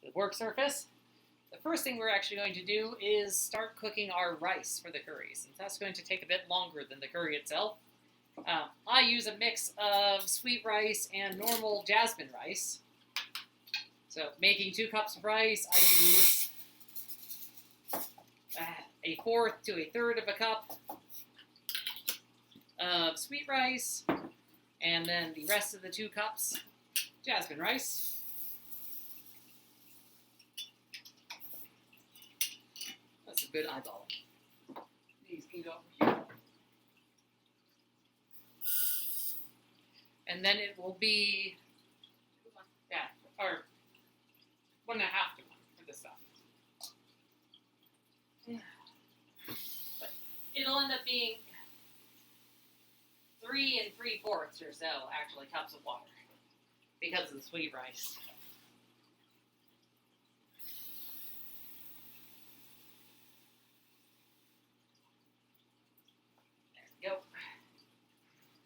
the work surface. The first thing we're actually going to do is start cooking our rice for the curries. And that's going to take a bit longer than the curry itself. I use a mix of sweet rice and normal jasmine rice. So making 2 cups of rice, I use a fourth to a third of a cup of sweet rice, and then the rest of the 2 cups jasmine rice. That's a good eyeball. These can go over here. And then it will be, or 1.5 to 1 for this stuff. But it'll end up being 3 3/4 or so, actually, cups of water because of the sweet rice. There we go.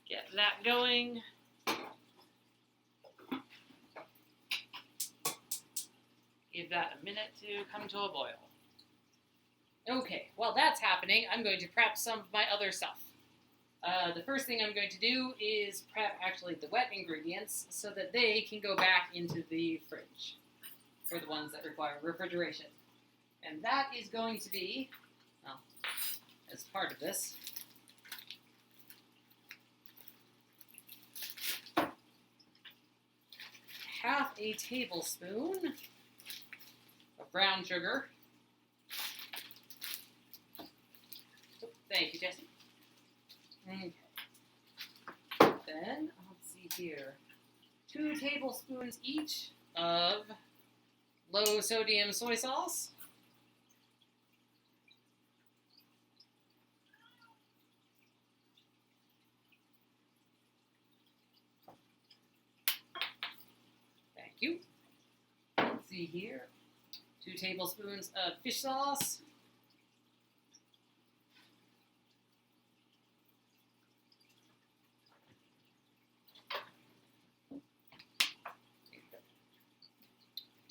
Get that going. Give that a minute to come to a boil. Okay, while that's happening, I'm going to prep some of my other stuff. The first thing I'm going to do is prep actually the wet ingredients so that they can go back into the fridge for the ones that require refrigeration. And that is going to be, well, as part of this, half a tablespoon of brown sugar. Thank you, Jesse. Okay. Then, let's see here. 2 tablespoons each of low sodium soy sauce. Thank you. Let's see here. 2 tablespoons of fish sauce.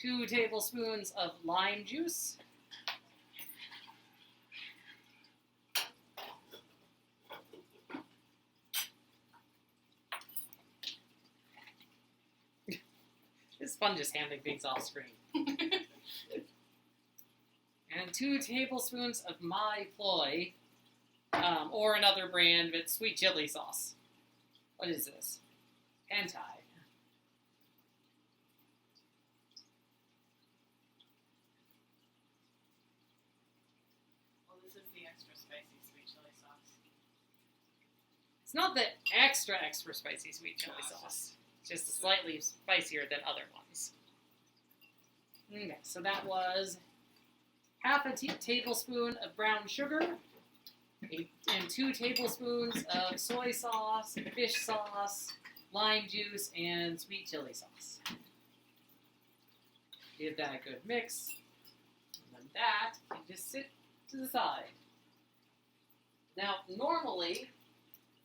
Two tablespoons of lime juice. It's fun just handing things off screen. And 2 tablespoons of Mae Ploy, or another brand, but sweet chili sauce. What is this? Anti. It's not the extra spicy sweet chili sauce. It's just slightly spicier than other ones. Okay, so that was half a tablespoon of brown sugar and 2 tablespoons of soy sauce, fish sauce, lime juice, and sweet chili sauce. Give that a good mix. And then that can just sit to the side. Now, normally,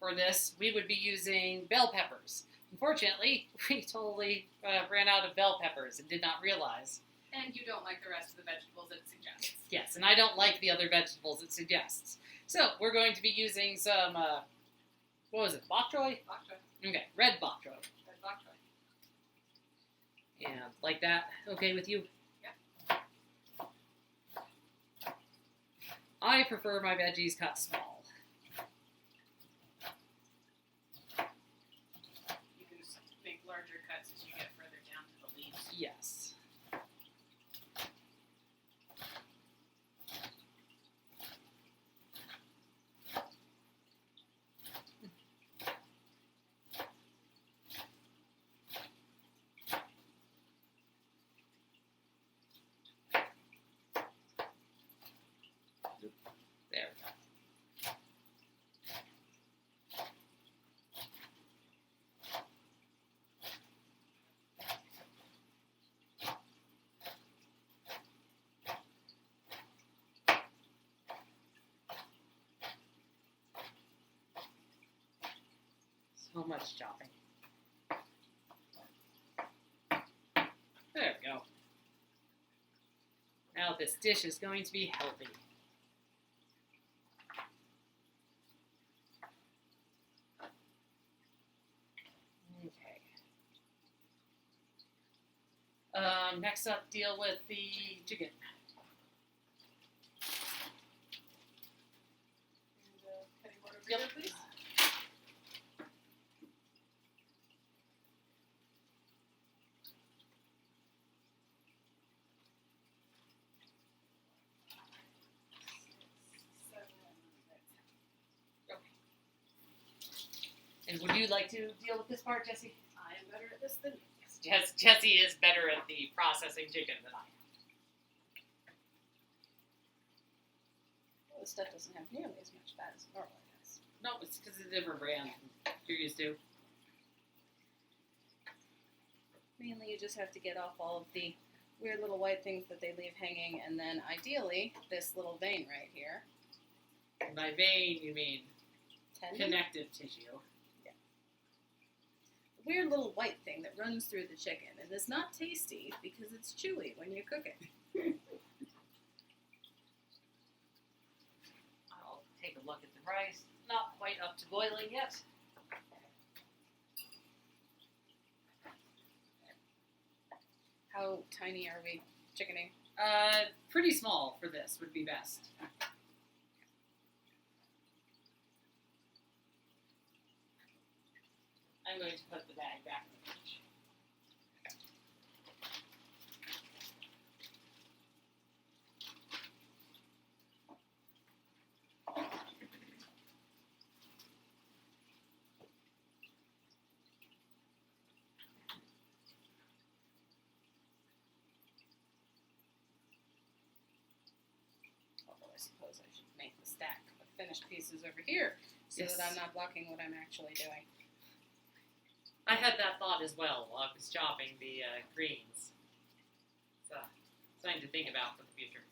for this, we would be using bell peppers. Unfortunately, we totally ran out of bell peppers and did not realize. And you don't like the rest of the vegetables it suggests. Yes, and I don't like the other vegetables it suggests. So, we're going to be using some, what was it, bok choy? Bok choy. Okay, red bok choy. Red bok choy. And like that, okay with you? Yeah. I prefer my veggies cut small. Yes. There we go. So much chopping. There we go. Now this dish is going to be healthy. Okay. Next up, deal with the chicken. And cutting board over Yep. here, please. And would you like to deal with this part, Jesse? I am better at this than you. Yes, Jesse is better at the processing chicken than I am. Well, this stuff doesn't have nearly as much fat as it normally does. No, it's because it's a different brand you're used to. Mainly, you just have to get off all of the weird little white things that they leave hanging, and then ideally, this little vein right here. By vein, you mean Tendon? connective tissue. Weird little white thing that runs through the chicken and is not tasty because it's chewy when you cook it. I'll take a look at the rice. Not quite up to boiling yet. How tiny are we chickening? Pretty small for this would be best. I'm going to put the bag back in the fridge. Although I suppose I should make the stack of finished pieces over here so Yes. that I'm not blocking what I'm actually doing. I had that thought as well while I was chopping the greens. So, something to think about for the future.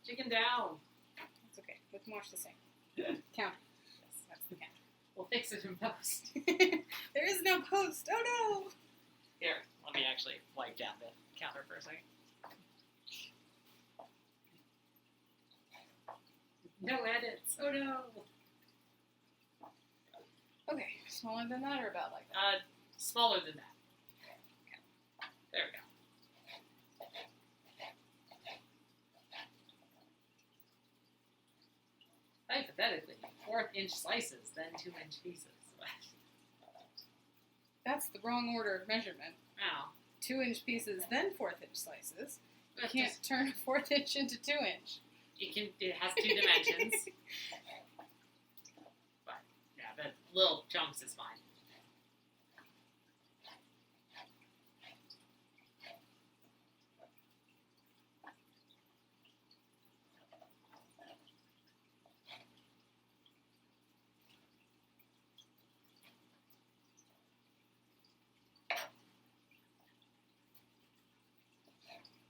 Chicken down. It's okay. We can wash the sink. Count. Yes, that's the count. We'll fix it in post. There is no post. Oh no! Here, let me actually wipe down the counter for a second. No edits. Oh no. Okay, smaller than that or about like that? Smaller than that. There we go. Hypothetically, 1/4-inch slices, then 2-inch pieces. That's the wrong order of measurement. Wow. 2-inch pieces, then 1/4-inch slices. You That's can't just- turn a 1/4 inch into 2-inch. It has 2 dimensions. But, yeah, the little chunks is fine.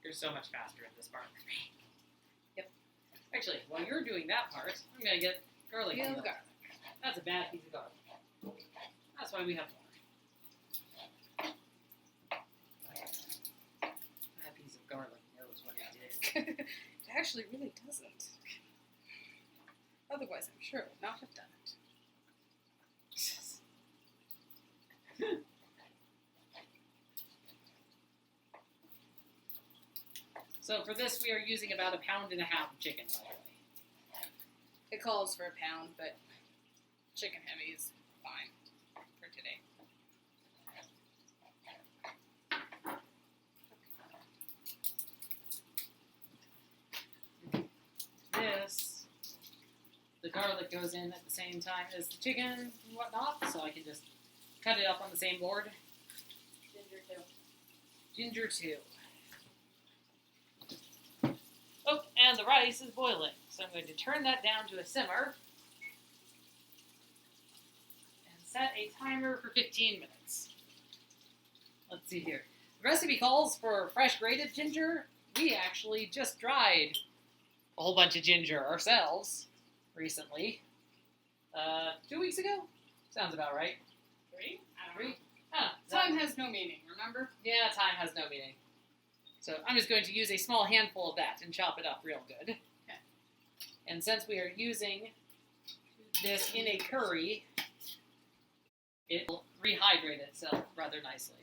You're so much faster at this part than me. Yep. Actually, while you're doing that part, I'm going to get garlic. Real on that. garlic. That's a bad piece of garlic. That's why we have more. That piece of garlic knows what it did. It actually really doesn't. Otherwise, I'm sure it would not have done it. So for this, we are using about 1.5 pounds of chicken, by the way. It calls for a pound, but chicken heavy is fine for today. This, the garlic goes in at the same time as the chicken and whatnot, so I can just cut it up on the same board. Ginger too. Ginger too. Oh, and the rice is boiling, so I'm going to turn that down to a simmer and set a timer for 15 minutes. Let's see here. The recipe calls for fresh grated ginger. We actually just dried a whole bunch of ginger ourselves recently. 2 weeks ago? Sounds about right. 3? I don't know. 3? Huh. Time has no meaning, remember? Yeah, time has no meaning. So I'm just going to use a small handful of that and chop it up real good. Okay. And since we are using this in a curry, it will rehydrate itself rather nicely.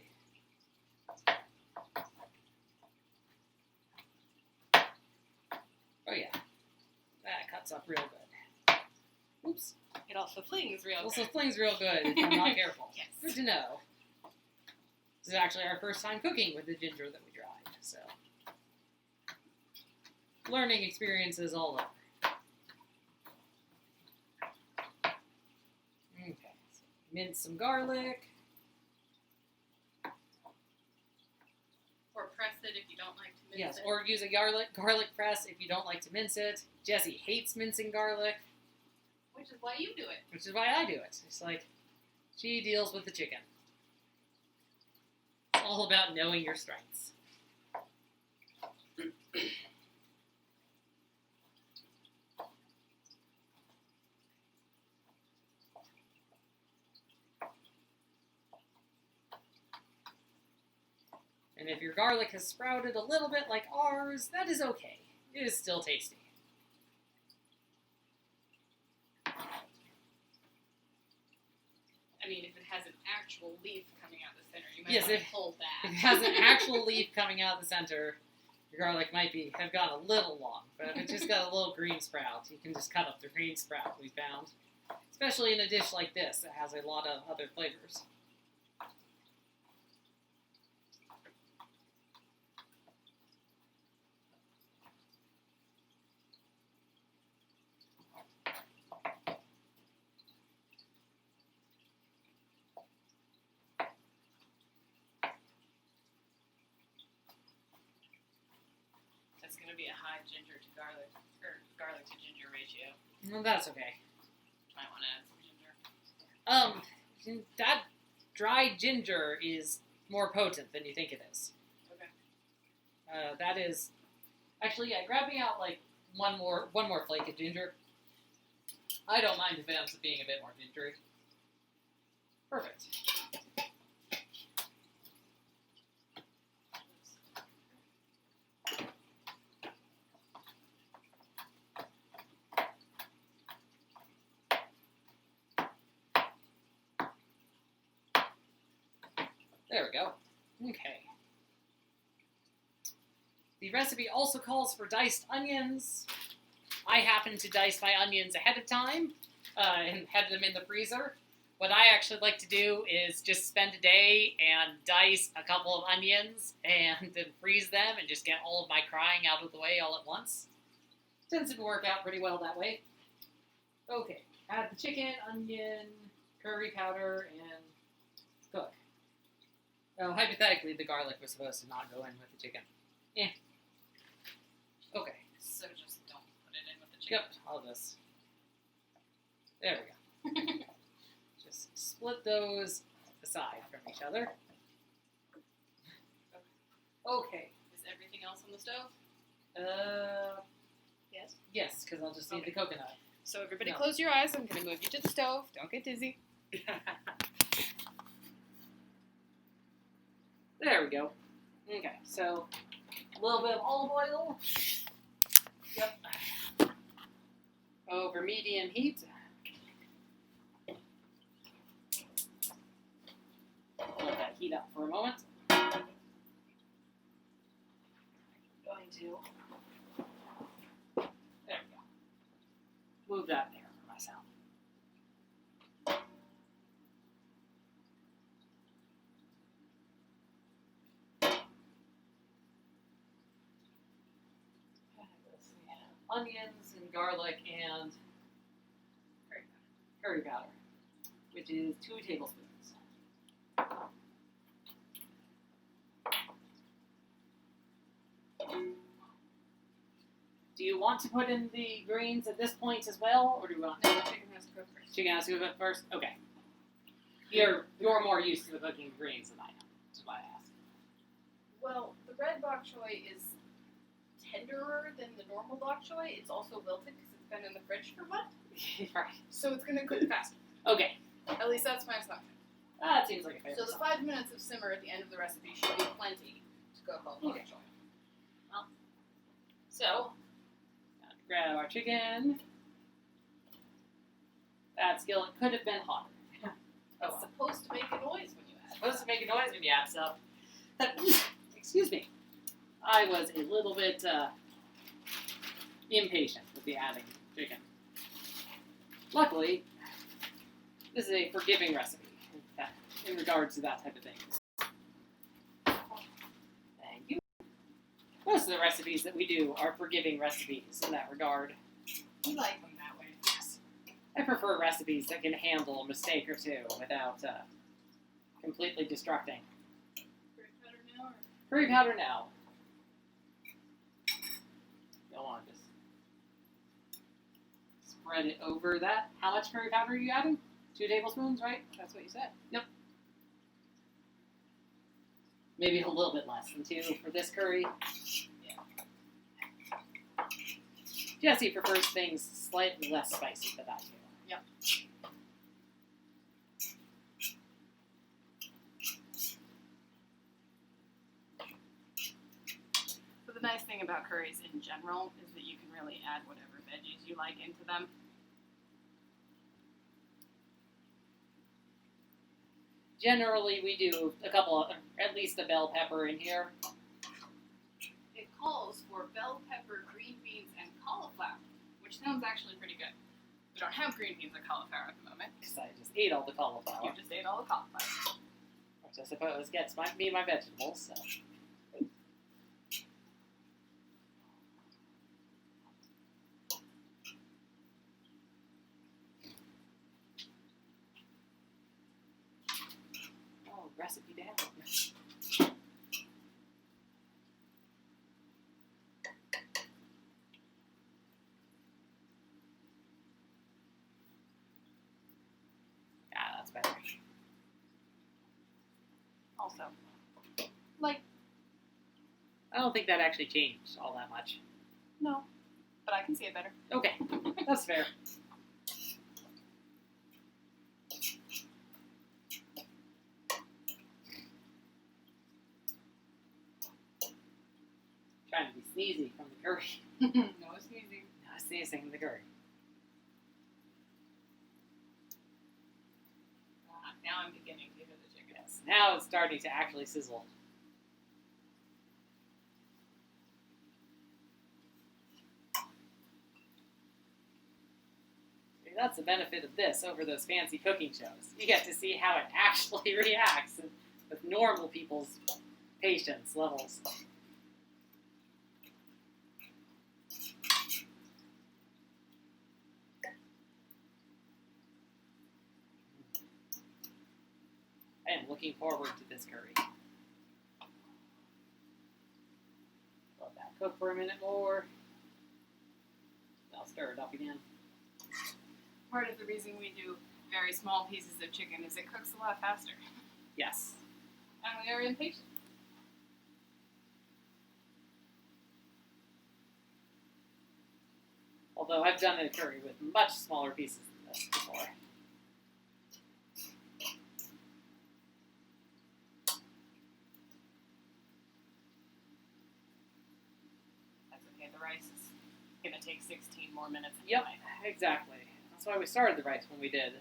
Oh yeah, that cuts up real good. Oops. It also flings real Also good. flings real good if I'm not careful. Yes. Good to know. This is actually our first time cooking with the ginger that we dried, so learning experiences all over. Okay, so mince some garlic. Or press it if you don't like to mince Yes, it. or use a garlic press if you don't like to mince it. Jessie hates mincing garlic, Which is why you do it. which is why I do it. It's like she deals with the chicken. It's all about knowing your strengths. And if your garlic has sprouted a little bit like ours, that is okay. It is still tasty. I mean, if it has an actual leaf coming out the center, you might Yes, want if to hold that. it has an actual leaf coming out of the center, your garlic might have gone a little long. But if it's just got a little green sprout, you can just cut up the green sprout we found. Especially in a dish like this that has a lot of other flavors. That's going to be a high ginger to garlic, or garlic to ginger ratio. Well, that's okay. Might want to add some ginger. That dried ginger is more potent than you think it is. Okay. That is actually, yeah. Grab me out like one more flake of ginger. I don't mind if it ends up being a bit more gingery. Perfect. There we go. Okay. The recipe also calls for diced onions. I happen to dice my onions ahead of time and have them in the freezer. What I actually like to do is just spend a day and dice a couple of onions and then freeze them and just get all of my crying out of the way all at once. Tends to work out pretty well that way. Okay, add the chicken, onion, curry powder, and cook. Oh, hypothetically, the garlic was supposed to not go in with the chicken. Yeah. Okay. So just don't put it in with the chicken. Yep, I'll just... There we go. Just split those aside from each other. Okay. Is everything else on the stove? Yes. Yes, because I'll just need the coconut. So everybody No. close your eyes. I'm going to move you to the stove. Don't get dizzy. There we go. Okay, so a little bit of olive oil. Yep. Over medium heat. Let that heat up for a moment. Going to. There we go. Move that there for myself. Onions and garlic and curry powder, which is 2 tablespoons. Do you want to put in the greens at this point as well, or do you want? No, the chicken has to go first. Chicken has to go first. Okay. You're more used to the cooking of greens than I am. That's why I asked. Well, the red bok choy is tenderer than the normal bok choy. It's also wilted because it's been in the fridge for a month. Right. So it's going to cook faster. Okay. At least that's my assumption. That seems like a fair So the 5 minutes of simmer at the end of the recipe should be plenty to cook all bok Okay. choy. So, now to grab our chicken. That skillet could have been hotter. It's supposed to make a noise when you add it. Supposed to make a noise when you add stuff. Excuse me. I was a little bit impatient with the adding chicken. Luckily, this is a forgiving recipe in regards to that type of thing. Thank you. Most of the recipes that we do are forgiving recipes in that regard. You like them that way. Yes. I prefer recipes that can handle a mistake or two without completely destructing. Curry powder now? Or? Curry powder now. You'll want to just spread it over that. How much curry powder are you adding? 2 tablespoons, right? That's what you said. Yep. Maybe a little bit less than 2 for this curry. Yeah. Jesse prefers things slightly less spicy than I do. Yep. So the nice thing about curries in general is that you can really add whatever veggies you like into them. Generally, we do a couple of, at least a bell pepper in here. It calls for bell pepper, green beans, and cauliflower, which sounds actually pretty good. We don't have green beans or cauliflower at the moment. Because I just ate all the cauliflower. You just ate all the cauliflower. Which I suppose gets me my vegetables, so. Oh, recipe down. That's better. Also, like, I don't think that actually changed all that much. no, but I can see it better. Okay, that's fair. Trying to be sneezy from the curry. No sneezing. No sneezing in the curry. Now I'm beginning to hear the chicken. Yes, now it's starting to actually sizzle. See, that's the benefit of this over those fancy cooking shows. You get to see how it actually reacts with normal people's patience levels. I am looking forward to this curry. Let that cook for a minute more. I'll stir it up again. Part of the reason we do very small pieces of chicken is it cooks a lot faster. Yes. And we are impatient. Although I've done a curry with much smaller pieces than this before. That's okay, the rice is going to take 16 more minutes. Yep, exactly. That's why we started the rice when we did.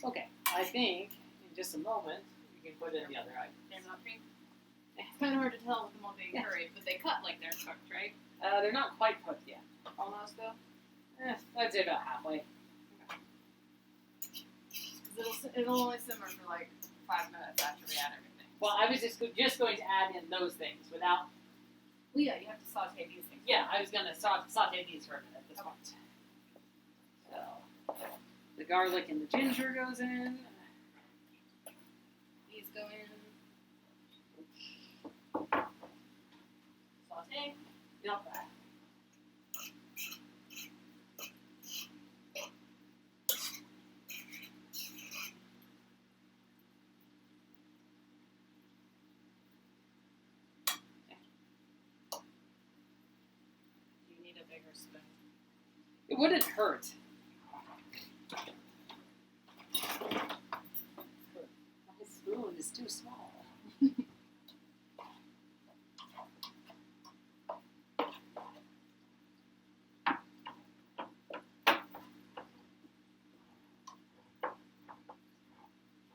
Okay, I think in just a moment you can put in the other items. They're not being. It's kind of hard to tell with them all being curried, but they cut like they're cooked, right? They're not quite cooked yet. Almost though. I'd say about halfway. Because it'll only simmer for like 5 minutes after we add everything. Well, I was just going to add in those things without. Well, yeah, you have to saute these things. Yeah, I was going to saute these for a minute at this point. So, the garlic and the ginger goes in. These go in. Saute. Yep. You need a bigger spoon. It wouldn't hurt. My spoon is too small.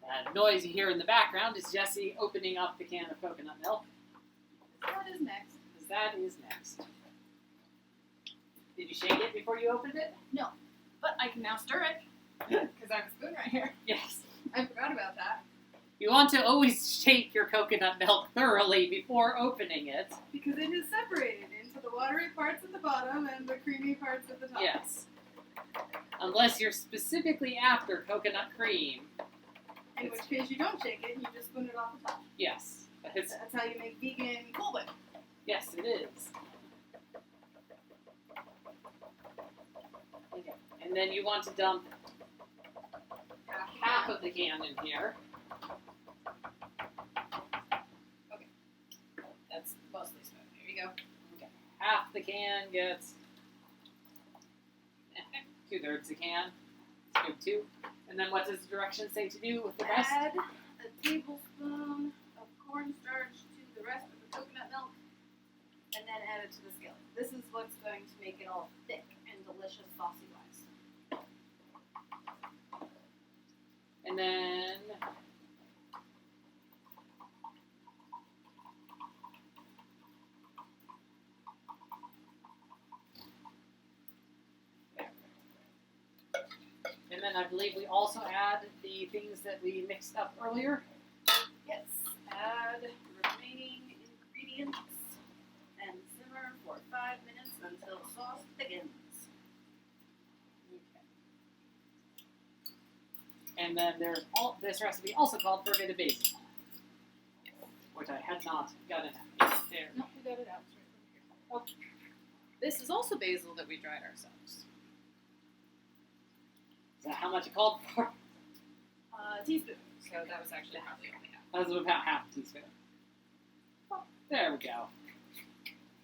That noise you hear in the background is Jesse opening up the can of coconut milk. That is next. Because that is next. Did you shake it before you opened it? No, but I can now stir it because I have a spoon right here. Yes. I forgot about that. You want to always shake your coconut milk thoroughly before opening it. Because it is separated into the watery parts at the bottom and the creamy parts at the top. Yes. Unless you're specifically after coconut cream. In which case you don't shake it, you just spoon it off the top. Yes. That's how you make vegan Colvin. Yes, it is. Okay. And then you want to dump half of the can in here. Okay. That's mostly spoon. Here you go. Okay. Half the can gets 2/3 the can. Scoop 2. And then what does the directions say to do with the rest? Add a tablespoon of cornstarch to the rest of the coconut milk, and then add it to the skillet. This is what's going to make it all thick and delicious saucy-wise. And then I believe we also add the things that we mixed up earlier. Yes, add remaining ingredients and simmer for 5 minutes until sauce thickens. Okay. And then there's this recipe also called for a bit of basil, which I had not gotten at. There. No, we got it out straight from here. Oh. This is also basil that we dried ourselves. Is that how much it called for? A teaspoon. So that was actually probably only half. That was about half a teaspoon. Oh, there we go.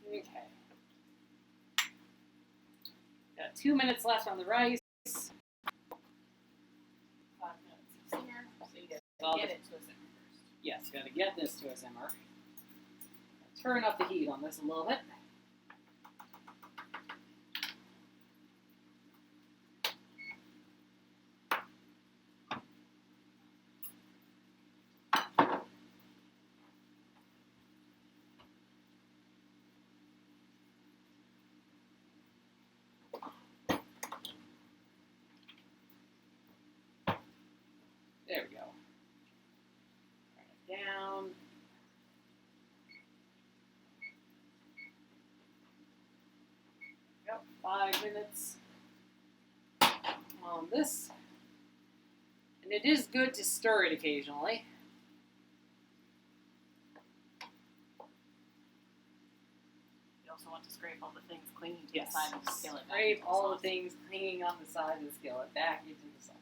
Okay. Got 2 minutes left on the rice. 5 minutes of simmer. So you get it to a simmer first. Yes, got to get this to a simmer. Turn up the heat on this a little bit. There we go. Turn it down. Yep, 5 minutes on this. And it is good to stir it occasionally. You also want to scrape all the things clinging to Yes, the side of the skillet. scrape all the things clinging on the side of the skillet back into the sauce.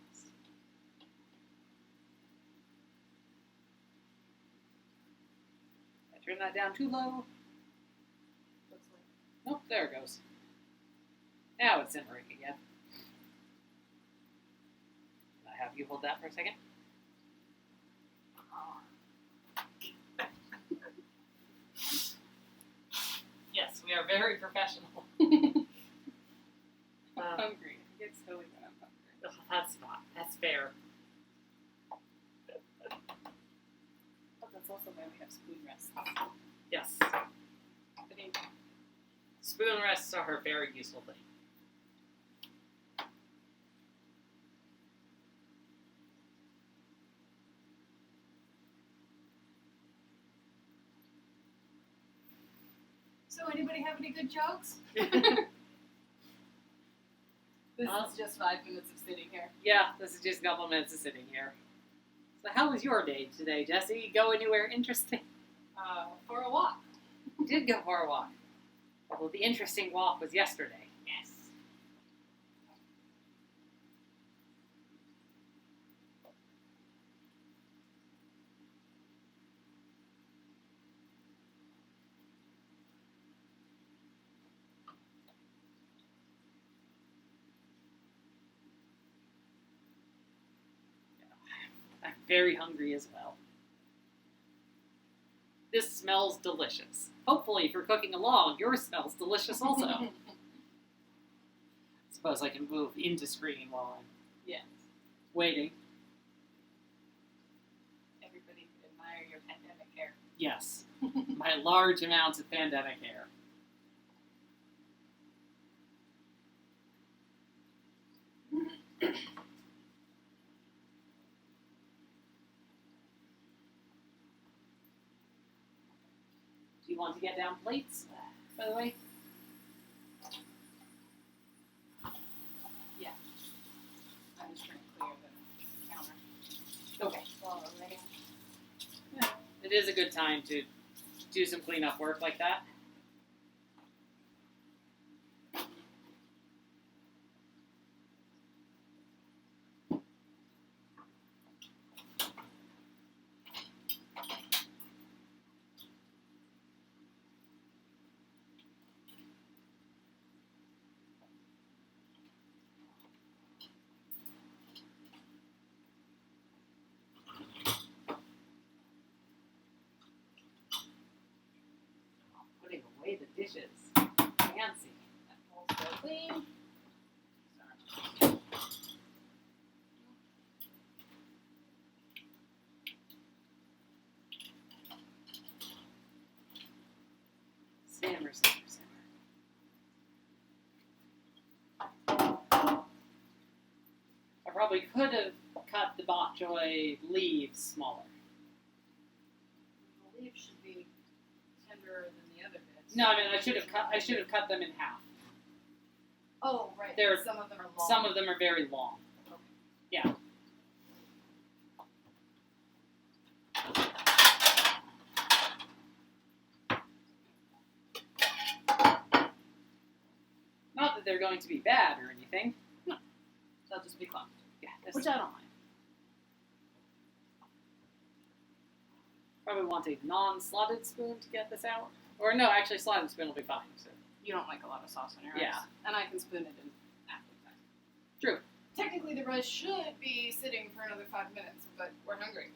Turn that down too low. Looks like. Nope, there it goes. Now it's simmering again. Can I have you hold that for a second? Yes, we are very professional. I'm hungry. I get silly when I'm hungry. That's not. That's fair. also why we have spoon rests. Yes. But anyway. Spoon rests are a very useful thing. So anybody have any good jokes? This is just 5 minutes of sitting here. Yeah, this is just a couple minutes of sitting here. So how was your day today, Jesse? Go anywhere interesting? For a walk. You did go for a walk. Although the interesting walk was yesterday. Yes. I'm very hungry as well. This smells delicious. Hopefully, if you're cooking along, yours smells delicious also. I suppose I can move into screen while I'm waiting. Everybody could admire your pandemic hair. Yes, my large amounts of pandemic hair. Do you want to get down plates, by the way? Yeah. I'm just trying to clear the counter. Okay. Well, right. It is a good time to do some cleanup work like that. Putting away the dishes. Fancy. That bowl's so clean. Simmer, simmer, simmer. I probably could have cut the bok choy leaves smaller. The leaves should be tenderer than the other bits. No, I mean I should have cut them in half. Oh, right. They're- Some of them are long. Some of them are very long. Okay. Yeah. Not that they're going to be bad or anything. They'll just be clumped. Yeah, Which I don't mind. probably want a non-slotted spoon to get this out. Or no, actually, slotted spoon will be fine. So. You don't like a lot of sauce on your rice. Yeah. And I can spoon it in after the fact. True. Technically, the rice should be sitting for another 5 minutes, but we're hungry.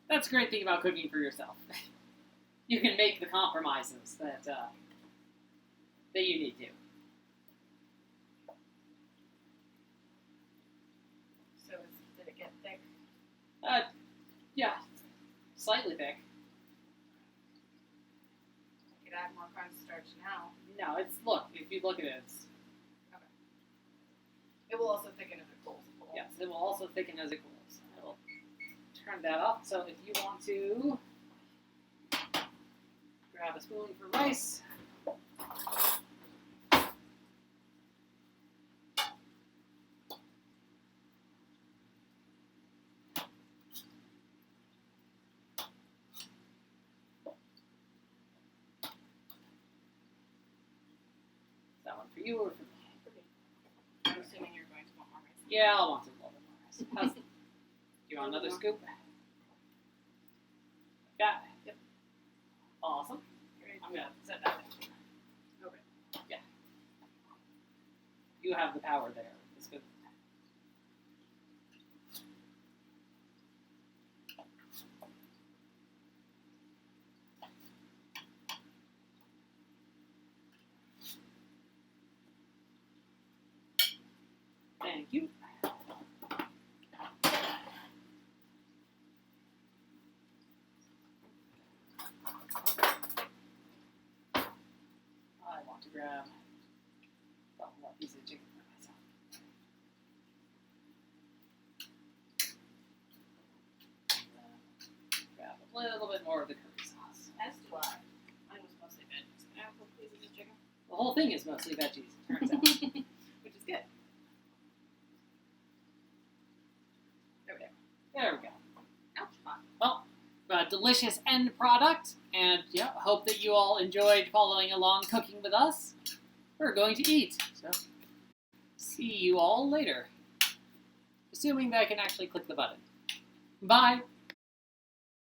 That's a great thing about cooking for yourself. You can make the compromises that you need to. So did it get thick? Yeah, slightly thick. I could add more cornstarch now. No, if you look at it, it's, It will also thicken as it cools. yes, it will also thicken as it cools. I will turn that off. So if you want to grab a spoon for rice. Is that one for you or for me? I'm assuming you're going to want more rice. Yeah, I'll want a little bit more rice. Do you want another scoop? Got it. Yep. Awesome. I'm going to set that down. Okay. Yeah. You have the power there. It's good. Thank you. grab a couple more pieces of chicken for myself. Grab a little bit more of the curry sauce. As do I. Mine was mostly veggies. Can I have a couple pieces of chicken? The whole thing is mostly veggies, it turns out. Which is good. There we go. There we go. Ouch, hot. Well, a delicious end product, and yeah, hope that you all enjoyed following along cooking with us. We're going to eat, so see you all later. Assuming that I can actually click the button. Bye!